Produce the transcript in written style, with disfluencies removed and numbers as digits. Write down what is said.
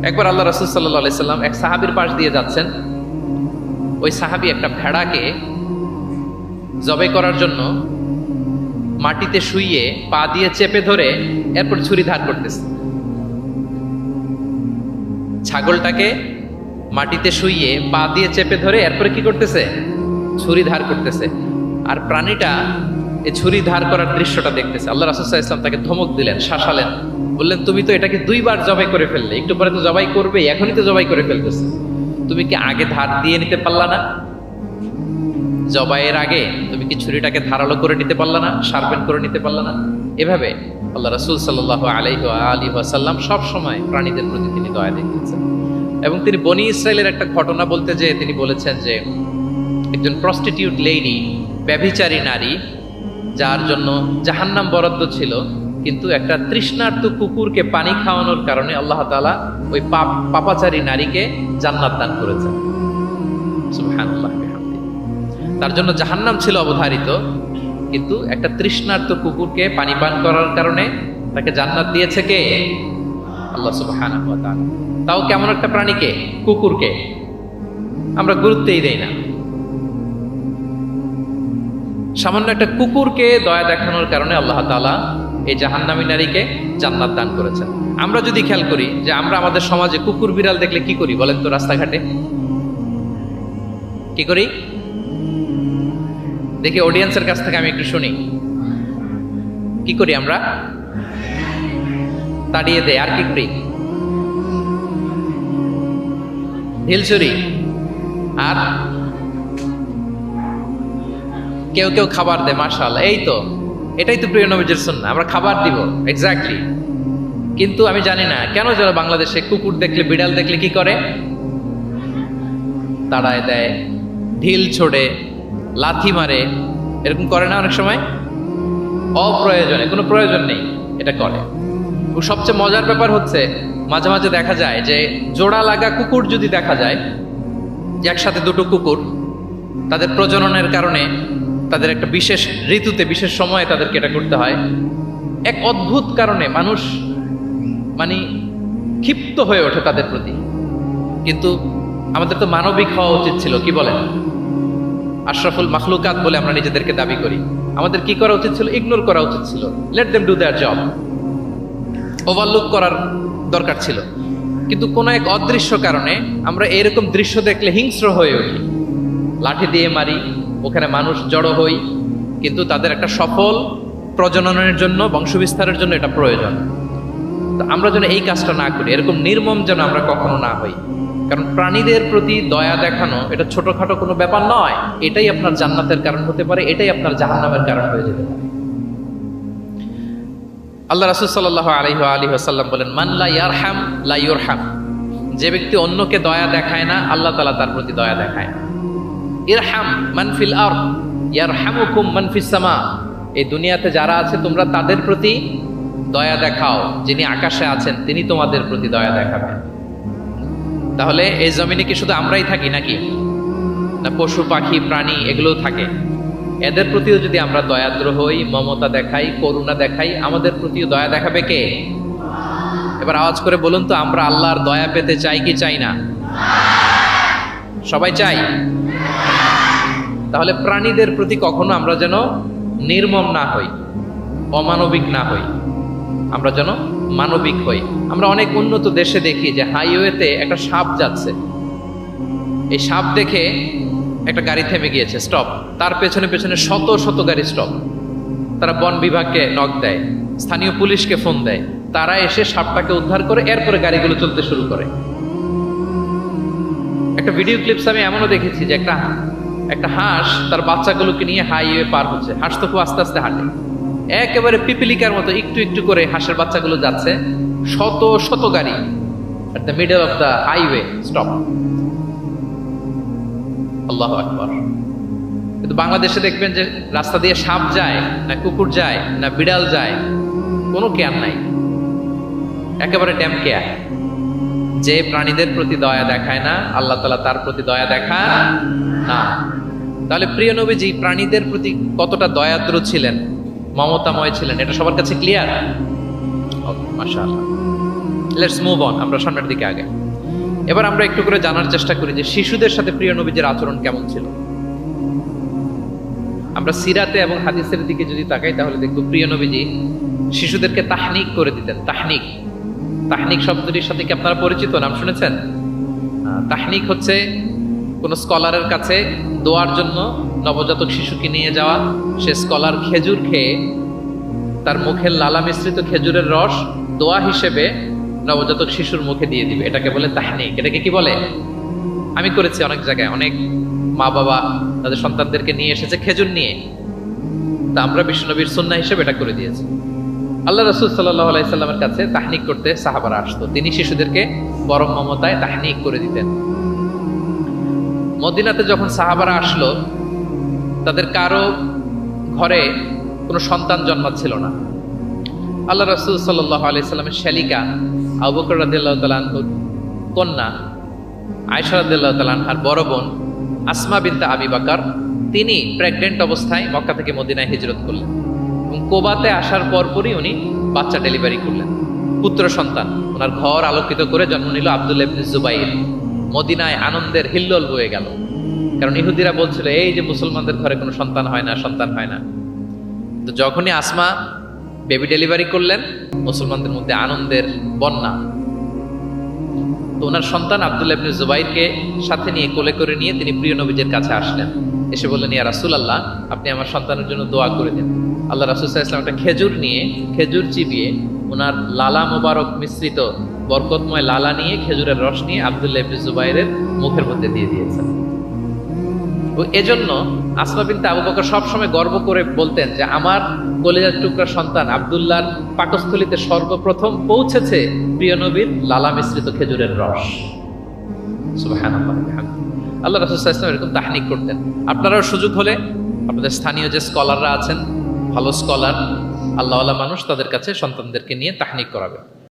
একবার আল্লাহ রাসূল সাল্লাল্লাহু আলাইহি সাল্লাম এক সাহাবীর পাশ দিয়ে যাচ্ছেন। ওই সাহাবী একটা ভেড়াকে জবাই করার জন্য মাটিতে শুইয়ে পা দিয়ে চেপে ধরে এরপর ছুরি ধার করতেছে। ছাগলটাকে মাটিতে শুইয়ে পা দিয়ে চেপে ধরে এরপরে কি করতেছে? ছুরি ধার করতেছে। আর প্রাণীটা এই ছুরি ধার করার দৃশ্যটা দেখতেছে। আল্লাহ রাসূল সাল্লাল্লাহু আলাইহি ওয়াসাল্লাম তাকে ধমক দিলেন, শাসালেন, বললেন, তুমি তো এটাকে 2 বার জবাই করে ফেললে, একটু পরে তো জবাই করবে, এখনই তো জবাই করে ফেলতেছে, তুমি কি আগে ধার দিয়ে নিতে পারলা না? জবাইয়ের আগে তুমি কি ছুরিটাকে ধারালো করে নিতে পারলা না? শার্পেন করে নিতে পারলা না? এভাবে আল্লাহ রাসূল সাল্লাল্লাহু আলাইহি ওয়াসাল্লাম সব সময় প্রাণীদের প্রতি তিনি দয়া দেখিয়েছেন। এবং তিনি বনি ইসরায়েলের একটা ঘটনা বলতে যেয়ে তিনি বলেছেন যে একজন প্রস্টিটিউট লেডি, ব্যভিচারী নারী, যার জন্য জাহান্নাম বরাদ্দ ছিল, কিন্তু একটা তৃষ্ণার্ত কুকুরকে পানি খাওয়ানোর কারণে আল্লাহ তাআলা ওই পাপাচারী নারীকে জান্নাত দান করেছেন। সুবহানাল্লাহ বিহামদিহি। তার জন্য জাহান্নাম ছিল অবধারিত, কিন্তু একটা তৃষ্ণার্ত কুকুরকে পানি পান করার কারণে তাকে জান্নাত দিয়েছে কে? আল্লাহ সুবহানাহু ওয়া তাআলা। তাও কেমন একটা প্রাণীকে? কুকুরকে। আমরা গুরুত্বই দেই না। সামান্য একটা কুকুরকে দয়া দেখানোর কারণে আল্লাহ তাআলা এই জাহান্নামী নারীকে জান্নাত দান করেছেন। আমরা যদি খেয়াল করি যে আমরা আমাদের সমাজে কুকুর বিড়াল দেখলে কি করি বলেন তো? রাস্তাঘাটে কি করি? দেখি অডিয়েন্সের কাছ থেকে আমি একটু শুনি। কি করি আমরা? তাড়িয়ে দেয়। আর কি করি? ঢিল ছুরি। আর কেউ কেউ খাবার দেয়। মাশাআল্লাহ, এই তো, এটাই তো প্রিয় নবীজির সুন্নাহ, আমরা খাবার দিব। এক্স্যাক্টলি। কিন্তু আমি জানি না কেন যেন বাংলাদেশে কুকুর দেখলে, বিড়াল দেখলে কি করে? তাড়ায় দেয়, ঢিল ছোড়ে, লাথি মারে। এরকম করে না অনেক সময়? অপ্রয়োজনে, কোনো প্রয়োজন নেই এটা করে। ও সবচেয়ে মজার ব্যাপার হচ্ছে মাঝে মাঝে দেখা যায় যে জোড়া লাগা কুকুর যদি দেখা যায়, যে একসাথে দুটো কুকুর, তাদের প্রজননের কারণে তাদের একটা বিশেষ ঋতুতে, বিশেষ সময়ে তাদেরকে এটা করতে হয়। এক অদ্ভুত কারণে মানুষ মানে ক্ষিপ্ত হয়ে ওঠে তাদের প্রতি। কিন্তু আমাদের তো মানবিক হওয়া উচিত ছিল, কি বলেন? আশরাফুল মাখলুকাত বলে আমরা নিজেদেরকে দাবি করি। আমাদের কি করা উচিত ছিল? ইগনোর করা উচিত ছিল। Let them do there job. Overlook করার দরকার ছিল। কিন্তু কোনো এক অদৃশ্য কারণে আমরা এরকম দৃশ্য দেখলে হিংস্র হয়ে উঠি, লাঠি দিয়ে মারি, ওখানে মানুষ জড়ো হই। কিন্তু তাদের একটা সফল প্রজননের জন্য, বংশবিস্তারের জন্য এটা প্রয়োজন। তো আমরা যেন এই কাজটা না করি, এরকম নির্মম যেন আমরা কখনো না হই। কারণ প্রাণীদের প্রতি দয়া দেখানো এটা ছোটখাটো কোনো ব্যাপার নয়। এটাই আপনার জান্নাতের কারণ হতে পারে, এটাই আপনার জাহান্নামের কারণ হয়ে যেতে পারে। আল্লাহ রাসূল সাল্লাল্লাহু আলাইহি ওয়াসাল্লাম বলেন, মান লা ইয়ারহাম লা ইউরহাম। যে ব্যক্তি অন্যকে দয়া দেখায় না, আল্লাহ তাআলা তার প্রতি দয়া দেখায় না। ইরহাম মান ফিল আরদ ইয়ারহামুকুম মান ফিস সামা। এই দুনিয়াতে যারা আছে তোমরা তাদের প্রতি দয়া দেখাও, যিনি আকাশে আছেন তিনি তোমাদের প্রতি দয়া দেখাবেন। তাহলে এই জমিনে কি শুধু আমরাই থাকি নাকি? না পশু পাখি প্রাণী এগুলোও থাকে? এদের প্রতিও যদি আমরা দয়াদ্র হই, মমতা দেখাই, করুণা দেখাই, আমাদের প্রতিও দয়া দেখাবে কে? এবার আওয়াজ করে বলুন তো, আমরা আল্লাহর দয়া পেতে চাই কি চাই না? সবাই চাই। তাহলে প্রাণীদের প্রতি কখনো আমরা যেন নির্মম না হই, অমানবিক না হই, আমরা যেন মানবিক হই। আমরা অনেক উন্নত দেশে দেখি যে হাইওয়েতে একটা সাপ যাচ্ছে, এই সাপ দেখে একটা গাড়ি থেমে গিয়েছে, স্টপ। তার পেছনে পেছনে শত শত গাড়ি স্টপ। তারা বন বিভাগকে নক দেয়, স্থানীয় পুলিশকে ফোন দেয়, তারা এসে সাপটাকে উদ্ধার করে এরপরে গাড়িগুলো চলতে শুরু করে। একটা ভিডিও ক্লিপস আমি এমনও দেখেছি যে একটা হাঁস তার বাচ্চাগুলোকে নিয়ে হাইওয়ে পার হচ্ছে। হাঁস তো খুব আস্তে আস্তে হাঁটে, একেবারে পিপিলিকার মতো একটু একটু করে হাঁসের বাচ্চাগুলো যাচ্ছে, শত শত গাড়ি at the middle of the highway stop. আল্লাহু আকবার। কিন্তু বাংলাদেশে দেখবেন যে রাস্তা দিয়ে সাপ যায় না, কুকুর যায় না, বিড়াল যায়, কোনো কেয়ার নাই, একেবারে ড্যাম কেয়ার। যে প্রাণীদের প্রতি দয়া দেখায় না, আল্লাহ তাআলা তার প্রতি দয়া দেখান না। তাহলে প্রিয় নবীজি প্রাণীদের প্রতি কতটা দয়াদ্র ছিলেন, মমতাময় ছিলেন, এটা সবার কাছে ক্লিয়ার? মাশাআল্লাহ। লেটস মুভ অন, আমরা সামনের দিকে আগে। এবার আমরা একটু করে জানার চেষ্টা করি যে শিশুদের সাথে প্রিয় নবীজির আচরণ কেমন ছিল। আমরা সিরাতে এবং হাদিসের দিকে যদি তাকাই তাহলে দেখব প্রিয় নবীজি শিশুদেরকে তাহনিক করে দিতেন। তাহনিক, তাহনিক শব্দটির সাথে কি আপনারা পরিচিত, নাম শুনেছেন? তাহনিক হচ্ছে কোন স্কলারের কাছে দোয়ার জন্য নবজাতক শিশুকে নিয়ে যাওয়া, সে স্কলার খেজুর খেয়ে তার মুখের লালা মিশ্রিত খেজুরের রস দোয়া হিসেবে নবজাতক শিশুর মুখে দিয়ে দিবে, এটাকে বলে তাহনিক। এটাকে কি বলে? আমি করেছি অনেক জায়গায়, অনেক মা বাবা তাদের সন্তানদেরকে নিয়ে এসেছে খেজুর নিয়ে, তা আমরা বিশ্বনবীর সুন্নাহ হিসেবে এটা করে দিয়েছি। আল্লাহ রাসূল সাল্লাল্লাহু আলাইহি সাল্লামের কাছে তাহনিক করতে সাহাবারা আসতো, তিনি শিশুদেরকে পরম মমতায় তাহনিক করে দিতেন। মদিনাতে যখন সাহাবারা আসলো, তাদের কারো ঘরে কোনো সন্তান জন্মাচ্ছিল না। আল্লাহ রাসূল সাল্লাল্লাহু আলাইহি সাল্লামের শালিকা আবু বকর রাদিয়াল্লাহু তাআলা আনহুর কন্যা আয়েশা রাদিয়াল্লাহু তাআলা আনহার বড় বোন আসমা বিনতে আবি বকর, তিনি প্রেগন্যান্ট অবস্থায় মক্কা থেকে মদিনায় হিজরত করলেন এবং কোবাতে আসার পরপরই উনি বাচ্চা ডেলিভারি করলেন, পুত্র সন্তান। ওনার ঘর আলোকিত করে জন্ম নিল আব্দুল্লাহ ইবনে জুবাইর। মদিনায় আনন্দের হিল্লোল বয়ে গেল, কারণ ইহুদিরা বলছিল এই যে মুসলমানদের ঘরে কোনো সন্তান হয় না, সন্তান হয় না। তো যখনই আসমা বেবি ডেলিভারি করলেন, মুসলমানদের মধ্যে আনন্দের বন্যা। তো ওনার সন্তান আব্দুল্লাহ ইবনে জুবাইরকে সাথে নিয়ে কোলে করে নিয়ে তিনি প্রিয় নবীজির কাছে আসলেন, এসে বললেন ইয়া রাসূলুল্লাহ, আপনি আমার সন্তানের জন্য দোয়া করে দিন। আল্লাহ রাসূল সাল্লাল্লাহু আলাইহি ওয়াসাল্লাম একটা খেজুর নিয়ে, খেজুর চিবিয়ে ওনার লালা মোবারক মিশ্রিত বরকতময় লালা নিয়ে, খেজুরের রস নিয়ে আব্দুল্লাহ ইবনে জুবাইরের মুখের মধ্যে দিয়ে দিয়েছেন। ও এজন্য আসমা বিনতে আবু বকর সবসময় গর্ব করে বলতেন যে আমার কলিজার টুকরা সন্তান আব্দুল্লাহর পাকস্থলীতে সর্বপ্রথম পৌঁছেছে প্রিয় নবীর লালা মিশ্রিত খেজুরের রস। সুবহানাল্লাহ। আল্লাহ রাসূল সাল্লাল্লাহু আলাইহি ওয়াসাল্লাম এরকম তাহনিক করতেন। আপনারাও সুযোগ হলে আপনাদের স্থানীয় যে স্কলাররা আছেন, ভালো স্কলার আল্লাহওয়ালা মানুষ, তাদের কাছে সন্তানদেরকে নিয়ে তাহনিক করাবেন।